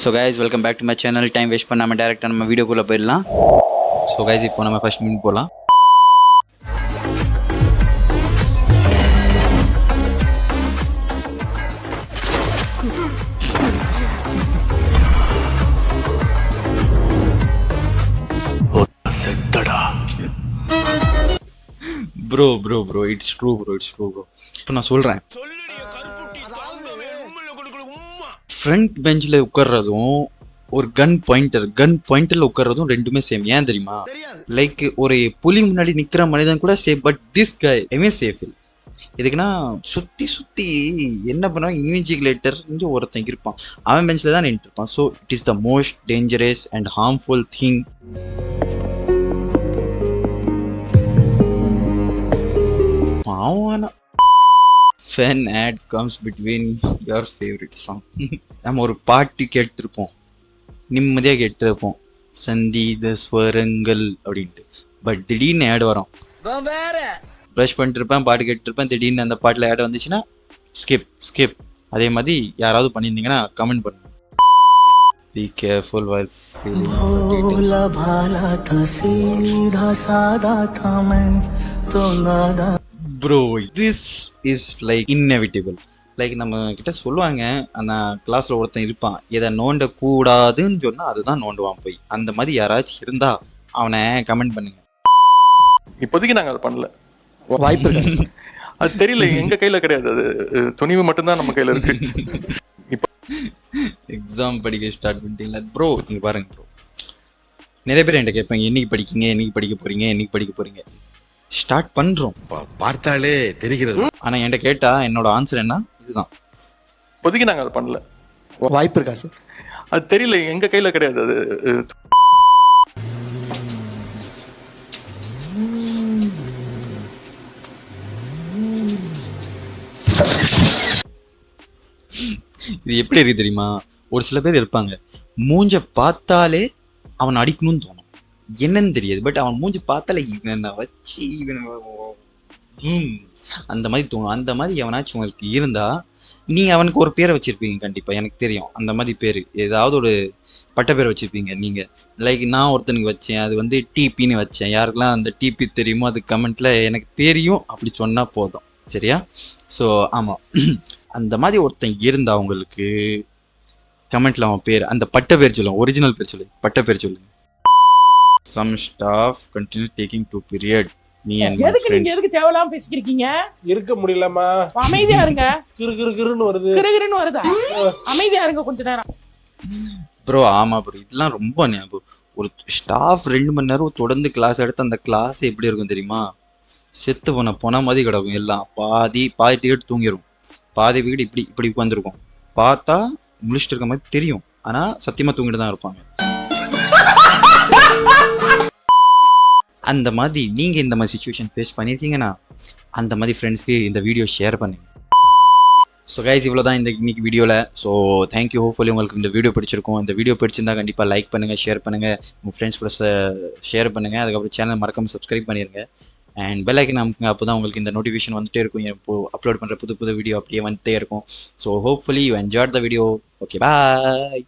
So guys welcome back to my channel. Time waste பண்ணாமல் டேரெக்டாக நம்ம வீடியோக்குள்ளே போயிடலாம். ஸோ கைஸ் இப்போ நம்ம ஃபர்ஸ்ட் மினிட் போகலாம். Bro it's true bro. இப்போ நான் சொல்கிறேன், ஃப்ரண்ட் பெஞ்சில் உட்கார்றதும் ஒரு கன் பாயிண்டரில் உட்கார்றதும் ரெண்டுமே சேம். ஏன் தெரியுமா? லைக் ஒரு புலி முன்னாடி நிற்கிற மனிதன் கூட சேஃப், பட் திஸ் கை எமே சேஃப் இல்லை. எதுக்குன்னா சுற்றி என்ன பண்ணுவான், இன்விஜிலேட்டர் ஒருத்தன் இருப்பான், அவன் பெஞ்சில் தான் நின்று இருப்பான். So it is the most dangerous and harmful thing. Fan ad comes between your favorite song. நம்ம ஒரு பாட்டு கேட்டிருப்போம், நிம்மதியாக கேட்டிருப்போம், சங்கீத ஸ்வரங்கள் அப்படின்ட்டு. பட் திடீர்னு ஆட் வரும், ப்ரஷ் பண்ணிட்டு இருப்பேன், பாட்டு கேட்டுருப்பேன், திடீர்னு அந்த பாட்டில் ஆட் வந்துச்சுன்னா ஸ்கிப். அதே மாதிரி யாராவது பண்ணியிருந்தீங்கன்னா கமெண்ட் பண்ணுங்க. Be careful while feeling the details. Bro, this is like inevitable. Like நம்ம கிட்ட சொல்லுவாங்க, அந்த கிளாஸ்ல ஒருத்தன் இருப்பான், எதை நோண்ட கூடாதுன்னு சொன்னா அதுதான் நோண்டுவான் போய். அந்த மாதிரி யாராச்சும் இருந்தா அவனை கமெண்ட் பண்ணுங்க. இப்போதைக்கு நாங்க அதை பண்ணல, வாய்ப்பு இல்லை, அது தெரியல, எங்க கையில கிடையாது, அது துணிவு மட்டும்தான் நம்ம கையில இருக்கு. இப்போ எக்ஸாம் படிக்க ஸ்டார்ட் பண்ணிட்டீங்களா ப்ரோ? இங்க பாருங்க ப்ரோ, நிறைய பேர் என்கிட்ட கேட்பாங்க, என்னைக்கு படிக்கீங்க, என்னைக்கு படிக்க போறீங்க. ஸ்டார்ட் பண்றோம், பார்த்தாலே தெரிகிறது. ஆனா என்கிட்ட கேட்டா என்னோட ஆன்சர் என்ன, இதுதான். இப்போதைக்கு நாங்க அதை பண்ணல, வாய்ப்பு இருக்கா சார்? அது தெரியல, எங்க கையில கிடையாது, அது இது எப்படி இருக்கு தெரியுமா? ஒரு சில பேர் இருப்பாங்க, மூஞ்ச பார்த்தாலே அவன் அடிக்கணும்னு தோணும், என்னன்னு தெரியாது, பட் அவன் மூஞ்சி பார்த்தாலே இவனை வச்சு அந்த மாதிரி தோணும். அந்த மாதிரி எவனாச்சும் உங்களுக்கு இருந்தா நீங்க அவனுக்கு ஒரு பேரை வச்சிருப்பீங்க கண்டிப்பா, எனக்கு தெரியும். அந்த மாதிரி பேரு ஏதாவது ஒரு பட்ட பேர் வச்சிருப்பீங்க நீங்க. லைக் நான் ஒருத்தனுக்கு வச்சேன், அது வந்து டிபின்னு வச்சேன். யாருக்கெல்லாம் அந்த டிபி தெரியுமோ அது கமெண்ட்ல எனக்கு தெரியும் அப்படி சொன்னா போதும், சரியா? ஸோ ஆமா, அந்த மாதிரி ஒருத்தன் இருந்தா உங்களுக்கு கமெண்ட்ல அவன் பேர், அந்த பட்ட பேர் சொல்லுங்க, ஒரிஜினல் பேர் சொல்லுங்க, பட்ட பேர் சொல்லுங்க. Some staff continue taking 2 period. Me and my friends. நீங்க எதுக்கு தேவலாம் பேசிக்கிறீங்க? இருக்க முடியலமா, அமைதியா இருங்க. கிறுகிறுன்னு வருதா? அமைதியா இருங்க கொஞ்ச நேரம். ப்ரோ ஆமா ப்ரோ, இதெல்லாம் ரொம்ப ஞாபகம். ஒரு ஸ்டாஃப் 2 மணி நேரம் தொடர்ந்து கிளாஸ் எடுத்து அந்த கிளாஸ் எப்படி இருக்கும் தெரியுமா? செத்து போன மாதிரி கிடக்கும். எல்லாம் பாதி டிக்கெட் தூங்கிடும், பாதி வீடு இப்படி உட்காந்துருக்கும். பார்த்தா முடிச்சுட்டு இருக்க மாதிரி தெரியும், ஆனா சத்தியமா தூங்கிட்டு தான் இருப்பாங்க. அந்த மாதிரி நீங்க இந்த மாதிரி சிச்சுவேஷன் ஃபேஸ் பண்ணியிருக்கீங்கன்னா அந்த மாதிரி ஃப்ரெண்ட்ஸ்க்கு இந்த வீடியோ ஷேர் பண்ணுங்க. ஸோ கைஸ் இவ்வளோதான் இன்னைக்கு வீடியோவில். So thank you. ஹோப்ஃபுல்லி உங்களுக்கு இந்த வீடியோ பிடிச்சிருக்கும். இந்த வீடியோ பிடிச்சிருந்தா கண்டிப்பாக லைக் பண்ணுங்கள், ஷேர் பண்ணுங்கள், உங்கள் ஃப்ரெண்ட்ஸ் கூட ஷேர் பண்ணுங்கள். அதுக்கப்புறம் சேனல் மறக்காமல் சப்ஸ்கிரைப் பண்ணிடுங்க. அண்ட் பெல் ஐக்கன் அமுக்குங்க, அப்போ தான் உங்களுக்கு இந்த நோட்டிஃபிகேஷன் வந்துட்டே இருக்கும். இப்போது அப்லோட் பண்ணுற புது வீடியோ அப்படியே வந்துட்டே இருக்கும். So hopefully you enjoyed the video. Okay, bye.